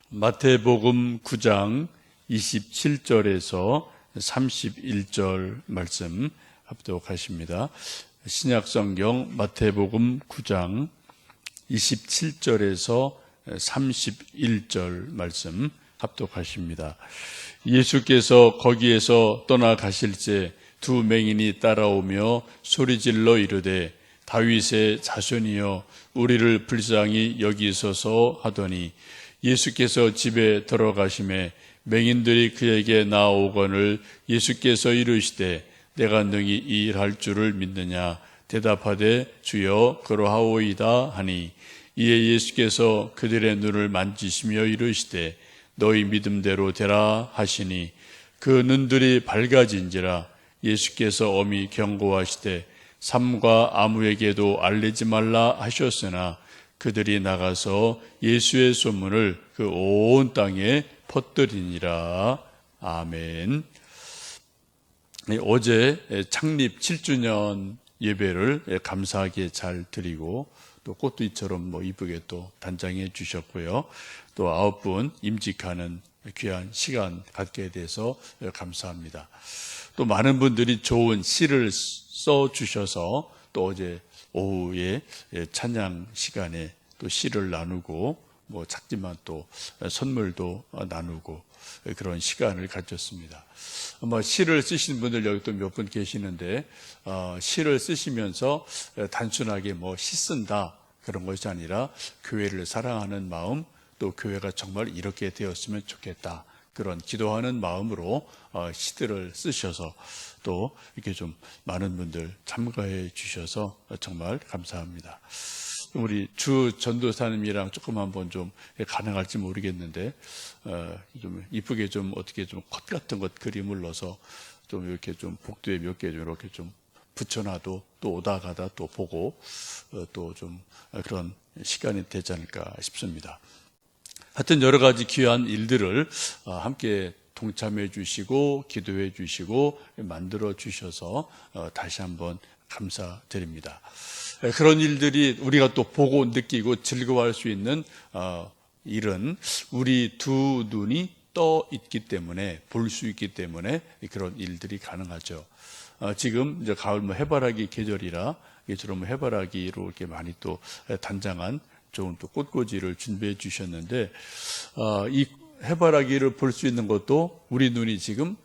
마태복음 9장 27절에서 31절 말씀 합독하십니다. 신약성경 마태복음 9장 27절에서 31절 말씀 합독하십니다. 예수께서 거기에서 떠나가실 때 두 맹인이 따라오며 소리질러 이르되 다윗의 자손이여 우리를 불쌍히 여기소서 하더니 예수께서 집에 들어가심에 맹인들이 그에게 나아오거늘 예수께서 이르시되 내가 능히 이 일할 줄을 믿느냐 대답하되 주여 그러하오이다 하니 이에 예수께서 그들의 눈을 만지시며 이르시되 너희 믿음대로 되라 하시니 그 눈들이 밝아진지라. 예수께서 엄히 경고하시되 삼가 아무에게도 알리지 말라 하셨으나 그들이 나가서 예수의 소문을 그 온 땅에 퍼뜨리니라. 아멘. 어제 창립 7주년 예배를 감사하게 잘 드리고 또 꽃두이처럼 이쁘게 또 단장해 주셨고요. 또 9분 임직하는 귀한 시간 갖게 돼서 감사합니다. 또 많은 분들이 좋은 시를 써주셔서 또 어제 오후에 찬양 시간에 또 시를 나누고 작지만 또 선물도 나누고 그런 시간을 가졌습니다. 아마 시를 쓰시는 분들 여기 또 몇 분 계시는데 시를 쓰시면서 단순하게 시 쓴다 그런 것이 아니라 교회를 사랑하는 마음 또 교회가 정말 이렇게 되었으면 좋겠다 그런 기도하는 마음으로 시들을 쓰셔서 또 이렇게 좀 많은 분들 참가해 주셔서 정말 감사합니다. 우리 주 전도사님이랑 조금 한번 좀 가능할지 모르겠는데 좀 이쁘게 좀 어떻게 좀 컷 같은 것 그림을 넣어서 좀 이렇게 좀 복도에 몇 개 좀 이렇게 좀 붙여놔도 또 오다 가다 또 보고 또 좀 그런 시간이 되지 않을까 싶습니다. 하여튼 여러 가지 귀한 일들을 함께 동참해 주시고 기도해 주시고 만들어 주셔서 다시 한번 감사드립니다. 그런 일들이 우리가 또 보고 느끼고 즐거워할 수 있는 일은 우리 두 눈이 떠 있기 때문에 볼 수 있기 때문에 그런 일들이 가능하죠. 지금 이제 가을 해바라기 계절이라 이처럼 해바라기로 이렇게 많이 또 단장한 좋은 또 꽃꽂이를 준비해 주셨는데 이 해바라기를 볼 수 있는 것도 우리 눈이 지금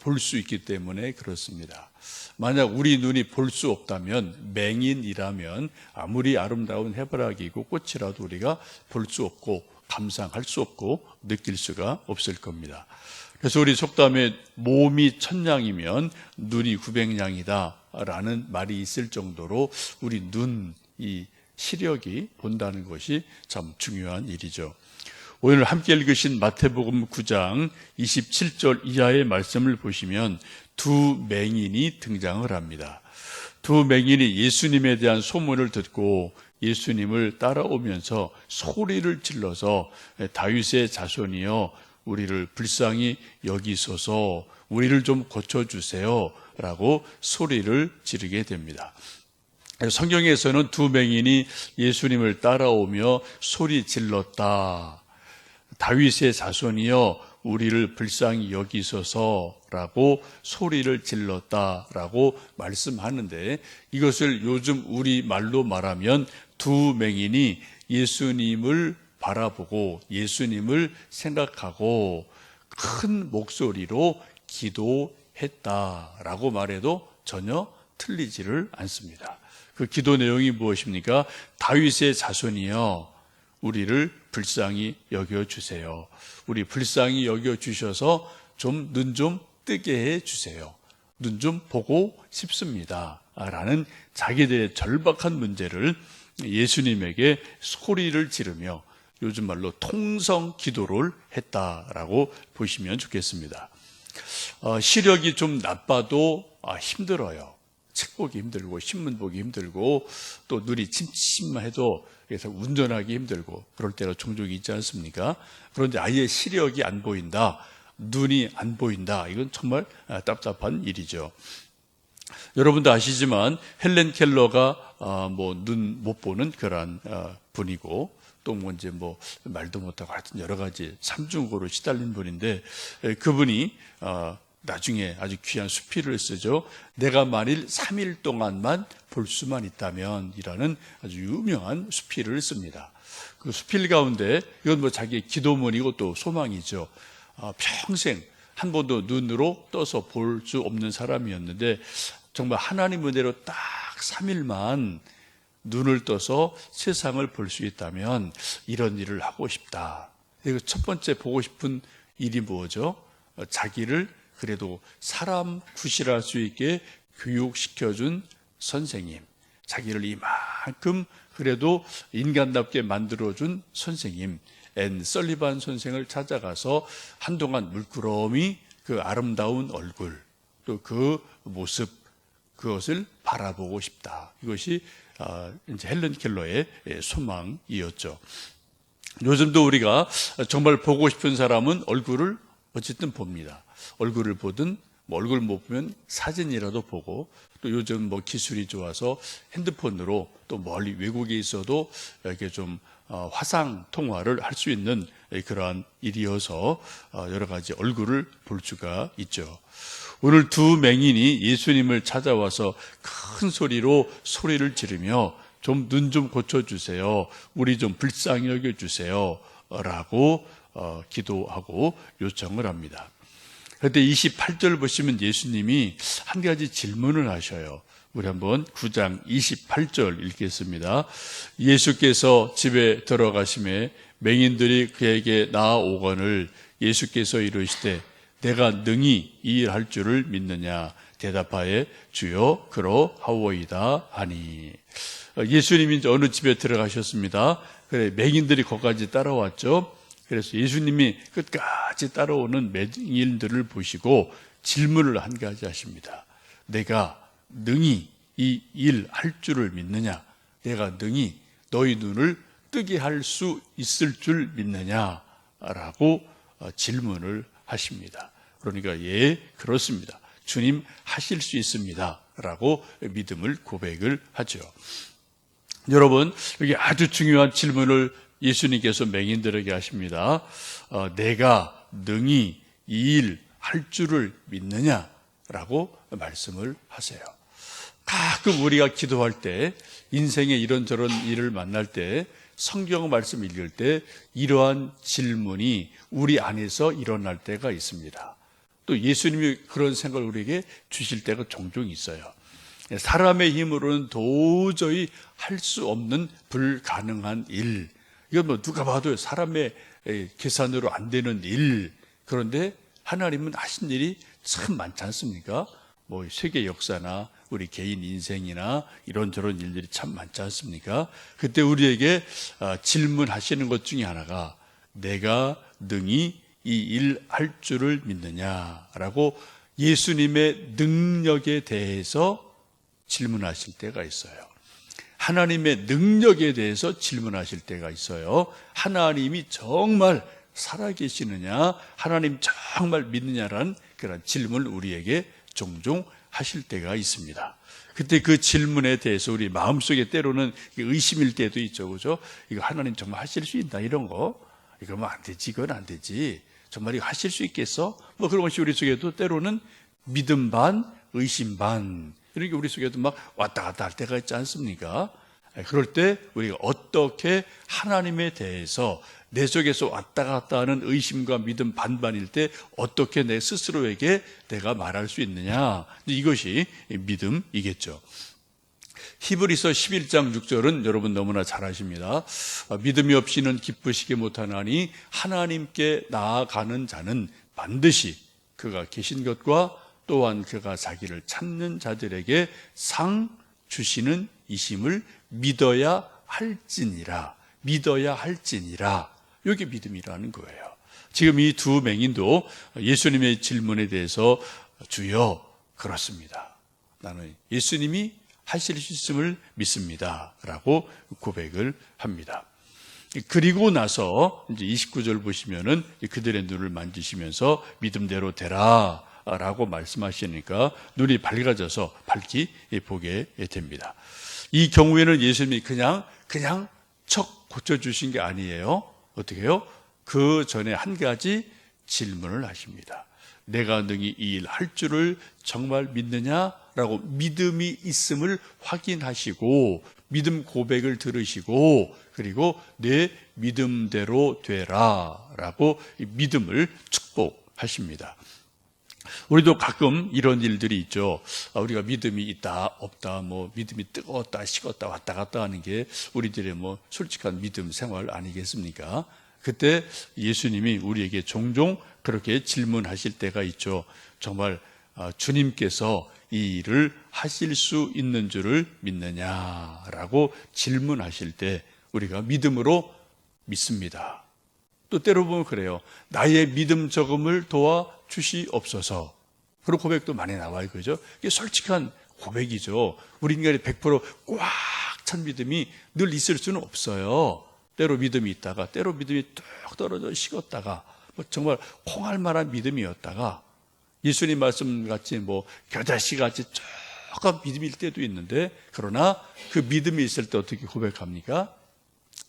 볼 수 있기 때문에 그렇습니다. 만약 우리 눈이 볼 수 없다면 맹인이라면 아무리 아름다운 해바라기고 꽃이라도 우리가 볼 수 없고 감상할 수 없고 느낄 수가 없을 겁니다. 그래서 우리 속담에 몸이 천냥이면 눈이 900냥이다 라는 말이 있을 정도로 우리 눈, 이 시력이 본다는 것이 참 중요한 일이죠. 오늘 함께 읽으신 마태복음 9장 27절 이하의 말씀을 보시면 두 맹인이 등장을 합니다. 두 맹인이 예수님에 대한 소문을 듣고 예수님을 따라오면서 소리를 질러서 다윗의 자손이여 우리를 불쌍히 여기소서 우리를 좀 고쳐주세요 라고 소리를 지르게 됩니다. 성경에서는 두 맹인이 예수님을 따라오며 소리 질렀다. 다윗의 자손이여 우리를 불쌍히 여기소서라고 소리를 질렀다라고 말씀하는데 이것을 요즘 우리 말로 말하면 두 맹인이 예수님을 바라보고 예수님을 생각하고 큰 목소리로 기도했다라고 말해도 전혀 틀리지를 않습니다. 그 기도 내용이 무엇입니까? 다윗의 자손이여 우리를 불쌍히 여겨주세요. 우리 불쌍히 여겨주셔서 좀 눈 좀 뜨게 해주세요. 눈 좀 보고 싶습니다. 라는 자기들의 절박한 문제를 예수님에게 소리를 지르며 요즘 말로 통성 기도를 했다라고 보시면 좋겠습니다. 시력이 좀 나빠도 힘들어요. 책 보기 힘들고 신문 보기 힘들고 또 눈이 침침해도 그래서 운전하기 힘들고 그럴 때가 종종 있지 않습니까? 그런데 아예 시력이 안 보인다, 눈이 안 보인다. 이건 정말 답답한 일이죠. 여러분도 아시지만 헬렌 켈러가 눈 못 보는 그런 분이고 또 이제 말도 못하고 하여튼 여러 가지 삼중고로 시달린 분인데, 그분이 나중에 아주 귀한 수필을 쓰죠. 내가 만일 3일 동안만 볼 수만 있다면 이라는 아주 유명한 수필을 씁니다. 그 수필 가운데 이건 자기의 기도문이고 또 소망이죠. 평생 한 번도 눈으로 떠서 볼 수 없는 사람이었는데 정말 하나님 은혜로 딱 3일만 눈을 떠서 세상을 볼 수 있다면 이런 일을 하고 싶다. 그리고 첫 번째 보고 싶은 일이 뭐죠? 자기를 그래도 사람 구실할 수 있게 교육시켜준 선생님, 자기를 이만큼 그래도 인간답게 만들어준 선생님, 앤 설리반 선생을 찾아가서 한동안 물끄러미 그 아름다운 얼굴, 또 그 모습, 그것을 바라보고 싶다. 이것이 이제 헬런 켈러의 소망이었죠. 요즘도 우리가 정말 보고 싶은 사람은 얼굴을 어쨌든 봅니다. 얼굴을 보든 얼굴 못 보면 사진이라도 보고, 또 요즘 기술이 좋아서 핸드폰으로 또 멀리 외국에 있어도 이렇게 좀 화상 통화를 할 수 있는 그러한 일이어서 여러 가지 얼굴을 볼 수가 있죠. 오늘 두 맹인이 예수님을 찾아와서 큰 소리로 소리를 지르며 좀 눈 좀 고쳐주세요. 우리 좀 불쌍히 여겨주세요. 라고 기도하고 요청을 합니다. 그런데 28절 보시면 예수님이 한 가지 질문을 하셔요. 우리 한번 9장 28절 읽겠습니다. 예수께서 집에 들어가심에 맹인들이 그에게 나아오거늘 예수께서 이르시되 내가 능히 이 일 할 줄을 믿느냐 대답하에 주여 그러하오이다 하니. 예수님이 이제 어느 집에 들어가셨습니다. 그래 맹인들이 거기까지 따라왔죠. 그래서 예수님이 끝까지 따라오는 맹인들을 보시고 질문을 한 가지 하십니다. 내가 능히 이 일 할 줄을 믿느냐? 내가 능히 너희 눈을 뜨게 할 수 있을 줄 믿느냐? 라고 질문을 하십니다. 그러니까 예, 그렇습니다. 주님 하실 수 있습니다. 라고 믿음을 고백을 하죠. 여러분, 여기 아주 중요한 질문을 예수님께서 맹인들에게 하십니다. 내가 능히 이 일 할 줄을 믿느냐? 라고 말씀을 하세요. 가끔 우리가 기도할 때, 인생에 이런저런 일을 만날 때, 성경 말씀 읽을 때 이러한 질문이 우리 안에서 일어날 때가 있습니다. 또 예수님이 그런 생각을 우리에게 주실 때가 종종 있어요. 사람의 힘으로는 도저히 할 수 없는 불가능한 일, 이건 누가 봐도 사람의 계산으로 안 되는 일, 그런데 하나님은 하신 일이 참 많지 않습니까? 세계 역사나 우리 개인 인생이나 이런저런 일들이 참 많지 않습니까? 그때 우리에게 질문하시는 것 중에 하나가 내가 능히 이 일 할 줄을 믿느냐라고 예수님의 능력에 대해서 질문하실 때가 있어요. 하나님의 능력에 대해서 질문하실 때가 있어요. 하나님이 정말 살아계시느냐, 하나님 정말 믿느냐라는 그런 질문을 우리에게 종종 하실 때가 있습니다. 그때 그 질문에 대해서 우리 마음속에 때로는 의심일 때도 있죠. 그죠? 이거 하나님 정말 하실 수 있나? 이런 거. 이거면 안 되지. 이건 안 되지. 정말 이거 하실 수 있겠어? 그런 것이 우리 속에도 때로는 믿음 반, 의심 반. 이런 게 우리 속에도 막 왔다 갔다 할 때가 있지 않습니까? 그럴 때 우리가 어떻게 하나님에 대해서 내 속에서 왔다 갔다 하는 의심과 믿음 반반일 때 어떻게 내 스스로에게 내가 말할 수 있느냐, 이것이 믿음이겠죠. 히브리서 11장 6절은 여러분 너무나 잘 아십니다. 믿음이 없이는 기쁘시게 못하나니 하나님께 나아가는 자는 반드시 그가 계신 것과 또한 그가 자기를 찾는 자들에게 상 주시는 이심을 믿어야 할지니라. 믿어야 할지니라. 이게 믿음이라는 거예요. 지금 이 두 맹인도 예수님의 질문에 대해서 주여 그렇습니다. 나는 예수님이 하실 수 있음을 믿습니다. 라고 고백을 합니다. 그리고 나서 이제 29절 보시면은 그들의 눈을 만지시면서 믿음대로 되라 라고 말씀하시니까 눈이 밝아져서 밝히 보게 됩니다. 이 경우에는 예수님이 그냥 척 고쳐주신 게 아니에요. 어떻게 해요? 그 전에 한 가지 질문을 하십니다. 내가 능히 이 일 할 줄을 정말 믿느냐라고 믿음이 있음을 확인하시고 믿음 고백을 들으시고 그리고 내 믿음대로 되라 라고 믿음을 축복하십니다. 우리도 가끔 이런 일들이 있죠. 우리가 믿음이 있다 없다, 뭐 믿음이 뜨거웠다 식었다 왔다 갔다 하는 게 우리들의 뭐 솔직한 믿음 생활 아니겠습니까? 그때 예수님이 우리에게 종종 그렇게 질문하실 때가 있죠. 정말 주님께서 이 일을 하실 수 있는 줄을 믿느냐라고 질문하실 때 우리가 믿음으로 믿습니다. 또 때로 보면 그래요. 나의 믿음 적음을 도와주시옵소서. 그런 고백도 많이 나와요. 그죠? 이게 솔직한 고백이죠. 우리 인간이 100%꽉 찬 믿음이 늘 있을 수는 없어요. 때로 믿음이 있다가 때로 믿음이 뚝 떨어져 식었다가 정말 콩할 만한 믿음이었다가 예수님 말씀같이 뭐 겨자씨같이 조금 믿음일 때도 있는데 그러나 그 믿음이 있을 때 어떻게 고백합니까?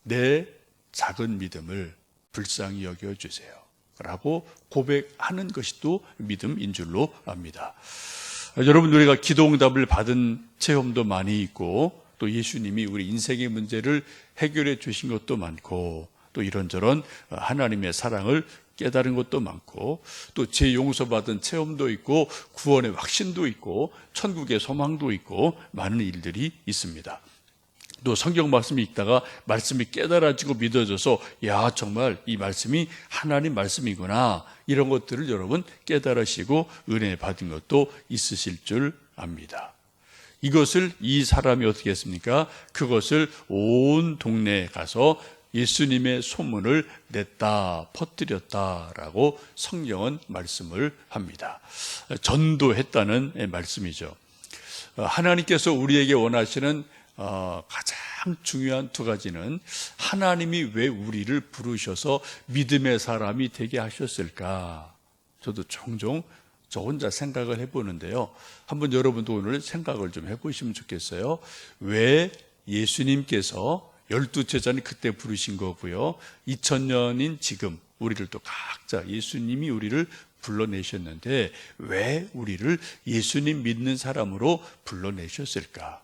내 작은 믿음을 불쌍히 여겨주세요 라고 고백하는 것이 또 믿음인 줄로 압니다. 여러분, 우리가 기도응답을 받은 체험도 많이 있고 또 예수님이 우리 인생의 문제를 해결해 주신 것도 많고 또 이런저런 하나님의 사랑을 깨달은 것도 많고 또 죄 용서받은 체험도 있고 구원의 확신도 있고 천국의 소망도 있고 많은 일들이 있습니다. 또 성경 말씀이 읽다가 말씀이 깨달아지고 믿어져서 야 정말 이 말씀이 하나님 말씀이구나 이런 것들을 여러분 깨달으시고 은혜 받은 것도 있으실 줄 압니다. 이것을 이 사람이 어떻게 했습니까? 그것을 온 동네에 가서 예수님의 소문을 냈다, 퍼뜨렸다라고 성경은 말씀을 합니다. 전도했다는 말씀이죠. 하나님께서 우리에게 원하시는 가장 중요한 두 가지는 하나님이 왜 우리를 부르셔서 믿음의 사람이 되게 하셨을까? 저도 종종 저 혼자 생각을 해보는데요. 한번 여러분도 오늘 생각을 좀 해보시면 좋겠어요. 왜 예수님께서 12제자는 그때 부르신 거고요. 2000년인 지금 우리를 또 각자 예수님이 우리를 불러내셨는데 왜 우리를 예수님 믿는 사람으로 불러내셨을까?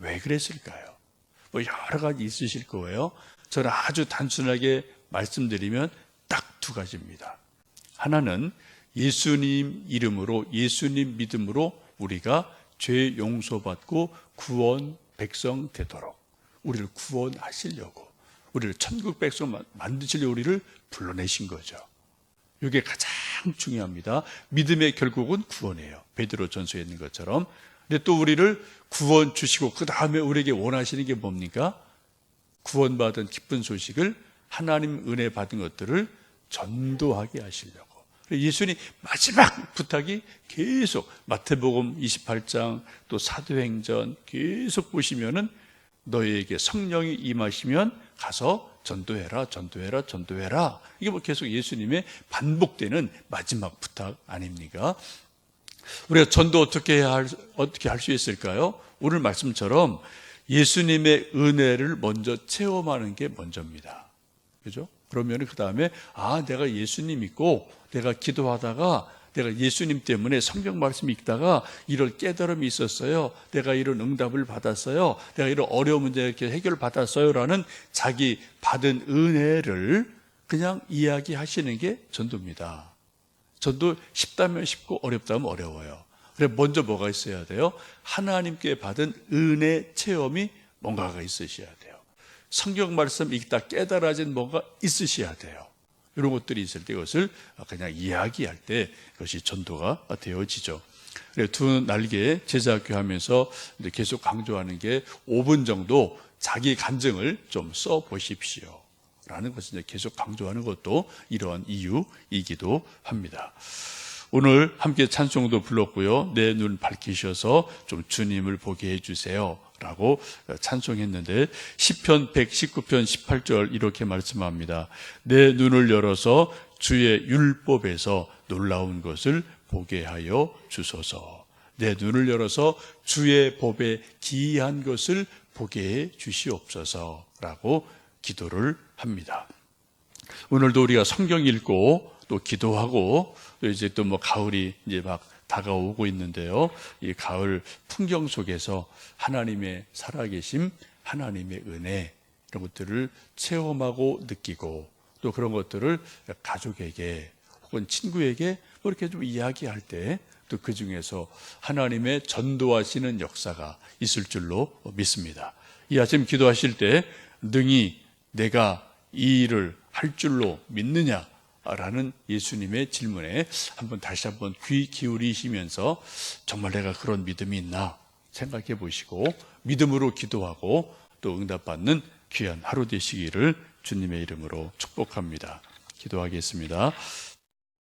왜 그랬을까요? 뭐 여러 가지 있으실 거예요. 저는 아주 단순하게 말씀드리면 딱 두 가지입니다. 하나는 예수님 이름으로 예수님 믿음으로 우리가 죄 용서받고 구원 백성 되도록 우리를 구원하시려고 우리를 천국 백성 만드시려고 우리를 불러내신 거죠. 이게 가장 중요합니다. 믿음의 결국은 구원이에요. 베드로 전서에 있는 것처럼. 근데 또 우리를 구원 주시고 그 다음에 우리에게 원하시는 게 뭡니까? 구원받은 기쁜 소식을 하나님 은혜 받은 것들을 전도하게 하시려고. 예수님 마지막 부탁이 계속 마태복음 28장 또 사도행전 계속 보시면은 너희에게 성령이 임하시면 가서 전도해라, 전도해라, 전도해라. 이게 뭐 계속 예수님의 반복되는 마지막 부탁 아닙니까? 우리가 전도 어떻게 할 수 있을까요? 오늘 말씀처럼 예수님의 은혜를 먼저 체험하는 게 먼저입니다. 그죠? 그러면 그 다음에 내가 예수님 믿고 내가 기도하다가 내가 예수님 때문에 성경 말씀 읽다가 이런 깨달음이 있었어요. 내가 이런 응답을 받았어요. 내가 이런 어려운 문제 이렇게 해결받았어요. 라는 자기 받은 은혜를 그냥 이야기하시는 게 전도입니다. 전도 쉽다면 쉽고 어렵다면 어려워요. 그래 먼저 뭐가 있어야 돼요? 하나님께 받은 은혜 체험이 뭔가가 있으셔야 돼요. 성경 말씀 읽다 깨달아진 뭔가 있으셔야 돼요. 이런 것들이 있을 때 이것을 그냥 이야기할 때 그것이 전도가 되어지죠. 두 날개 제자학교 하면서 계속 강조하는 게 5분 정도 자기 간증을 좀 써보십시오 라는 것을 계속 강조하는 것도 이러한 이유이기도 합니다. 오늘 함께 찬송도 불렀고요. 내 눈 밝히셔서 좀 주님을 보게 해주세요 라고 찬송했는데 시편 119편 18절 이렇게 말씀합니다. 내 눈을 열어서 주의 율법에서 놀라운 것을 보게 하여 주소서. 내 눈을 열어서 주의 법에 기이한 것을 보게 해 주시옵소서 라고 기도를 합니다. 오늘도 우리가 성경 읽고 또 기도하고 또 이제 또 뭐 가을이 이제 막 다가오고 있는데요. 이 가을 풍경 속에서 하나님의 살아계심, 하나님의 은혜 이런 것들을 체험하고 느끼고 또 그런 것들을 가족에게 혹은 친구에게 뭐 이렇게 좀 이야기할 때 또 그 중에서 하나님의 전도하시는 역사가 있을 줄로 믿습니다. 이 아침 기도하실 때 능히 내가 이 일을 할 줄로 믿느냐라는 예수님의 질문에 다시 한번 귀 기울이시면서 정말 내가 그런 믿음이 있나 생각해 보시고 믿음으로 기도하고 또 응답받는 귀한 하루 되시기를 주님의 이름으로 축복합니다. 기도하겠습니다.